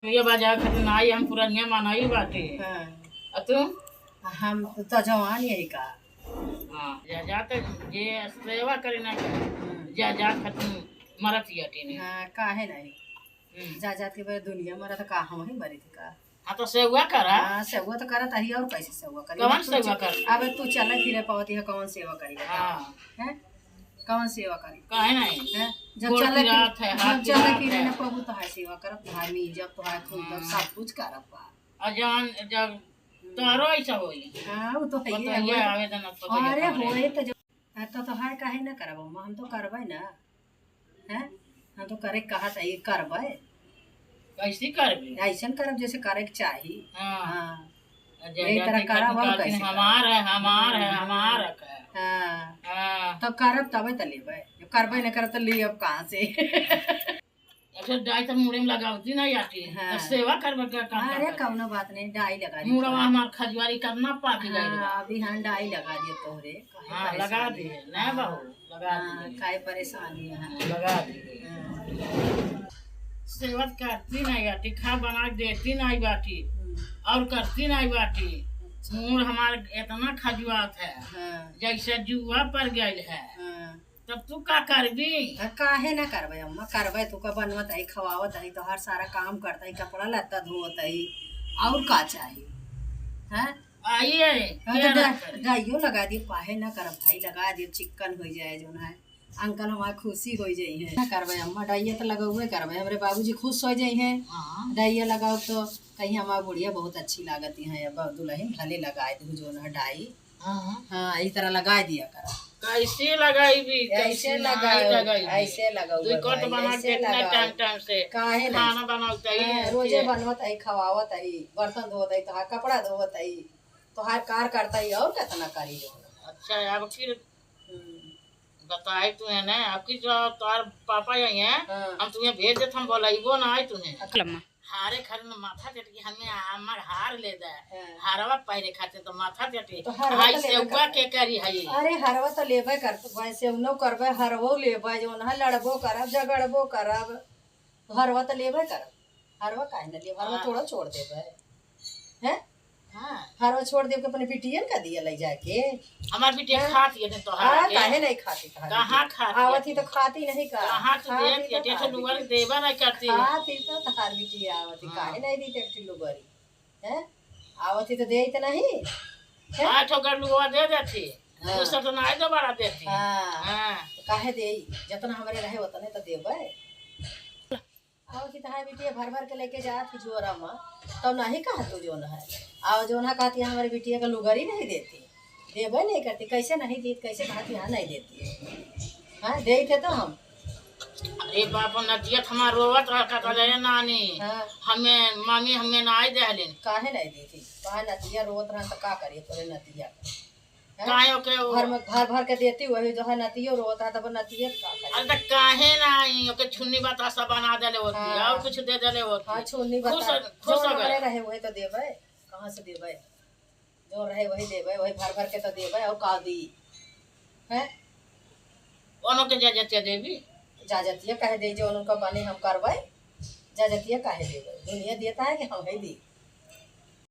ये बाजार खातिर आई हम पुरनिया मानाई बाटे। हाँ, आ तू? हम तो जवान यही का। हाँ, जा तो जे सेवा करे ना जा खातिर मरत यटी ने। हाँ, काहे नहीं जा जात के दुनिया मरा तो का हम ही मरी थी का। हाँ तो सेवा करा। हाँ, सेवा तो करत ही और कैसे सेवा करी। कौन सेवा कर? अब तू चल फिरे पावती है कौन सेवा करी। हाँ, हैं कौन सेवा करी काहे नहीं? हैं जब गोड़ चल पिरात है, हाथ जब चल पिरात फिरे है। ना पबू तो है सेवा करब धामी जब तो है खूब सब कुछ करब बा। अजान जब तारो ऐसा होई। हाँ, वो तो है ही बताइए है। आवेदन तो अरे होए तो जो तो है काहे ना करब हम तो करबै ना। हैं हम तो करे कहा था ये करबै कैसे करबी? ऐसन करब जैसे करे के चाही। हाँ, हाँ, यही यही तरह करब और कैसे करब। हमार है हमार है हमार है। हाँ, हाँ, तो करब तबे तो लेबै जब करबै ना करब तो ले अब कहाँ से। अच्छा डाई तो मुड़े में लगावती नहीं आती। हाँ। तो सेवा करबे का काम अरे कौनो बात नहीं डाई लगा दी। मुड़वा हमार खजवारी करना पाकी गई। हाँ, अभी हाँ डाई लगा दिए तोहरे हाँ लगा दिए नहीं बहू लगा हाँ, दिए काहे परेशानी है। लगा दिए। हाँ, सेवा करती नहीं आती खा बना के देती नहीं बाटी और करती नहीं बाटी। मूड हमारे इतना खजुआत है हाँ, जैसे जुआ पर गई है। हाँ। तब तू का करबी? काहे ना करबै अम्मा करबै तू का बनवत है खवावत है तो हर सारा काम करता है कपड़ा लत्ता धोवत है और का चाहिए हैं। आइए डाइयो लगा दिए काहे ना करब भाई लगा दिए चिकन हो जाए जो है अंकल हमारे खुशी हो जाई है ना करबै अम्मा डाइया तो लगौबे करबै हमरे बाबूजी खुश हो जाई है। डाइया लगाओ तो कहीं हमारी बुढ़िया बहुत अच्छी लागती है अब दुल्हन भले लगाए दू जो ना डाई। हाँ इस तरह लगा दिया कर कैसे लगाईबी? ऐसे लगाओ ऐसे लगाओ तू कट बना के इतना टाइम टाइम से काहे नहीं खाना बनावत है रोजे बनवत है खवावत है बर्तन धोवत है तो कपड़ा धोवत है तो हर कार करता है और कितना करी जो। अच्छा अब फिर बताए तू है ना आपकी जो तार पापा यही है हम तुम्हें भेज देते हम बोलाइबो ना आए तुम्हें हारे खर में माथा चटकी हमें हमार हार ले दे हारवा पहरे खाते तो माथा चटकी हाई से उगा के करी है। अरे हरवा तो लेबे कर वैसे उनो करबे हरवो लेबे जो ना लड़बो करब झगड़बो करब हरवा तो लेबे करब हरवा काहे ना लेब हरवा थोड़ा छोड़ देबे हैं। हाँ हरवा छोड़ देब के अपने बिटियन का दिया ले जाके हमार बिटिया खाती है तो हाँ काहे नहीं खाती कहाँ खाती आवत ही तो खाती नहीं का कहाँ तो देती है जैसे लुगर देवा नहीं करती खाती तो तार बिटिया आवत ही काहे नहीं दी टेक्टी लुगरी हैं आवत ही तो दे तो नहीं 8 अगर लुगवा दे देती दूसरा तो नहीं दोबारा देती। हाँ तो काहे दे जितना हमारे रहे उतने तो देबे आओ कि तहार बिटिया भर भर के लेके जात जोरा में तब नहीं कहा तू जो है आओ जो ना कहती हमारी बिटिया का लुगरी नहीं देती देबे नहीं करती कैसे नहीं दी कैसे कहती यहाँ नहीं देती हाँ दे थे तो हम। अरे बाप नतियत हमार रोवत रहे नानी हमें मामी हमें ना दे हलिन काहे नहीं दी थी कहा नतिया रोवत रहा तो का करिए तोरे नतिया काहे के घर में भर भर के देती वही जो है नतियो रोता है तब नतिया का अरे त काहे नहीं ओके छुन्नी बतासा बना देले होती और कुछ दे देले होती। हां छुन्नी बता खुश जो हो गए रहे वही तो देबे कहां से देबे जो रहे वही देबे वही भर भर के तो देबे और का दी हैं ओनो के जाजतिया देवी जाजतिया कहे दे जो उनका बने हम करबै जाजतिया काहे देबे दुनिया देता है कि हम ही दी।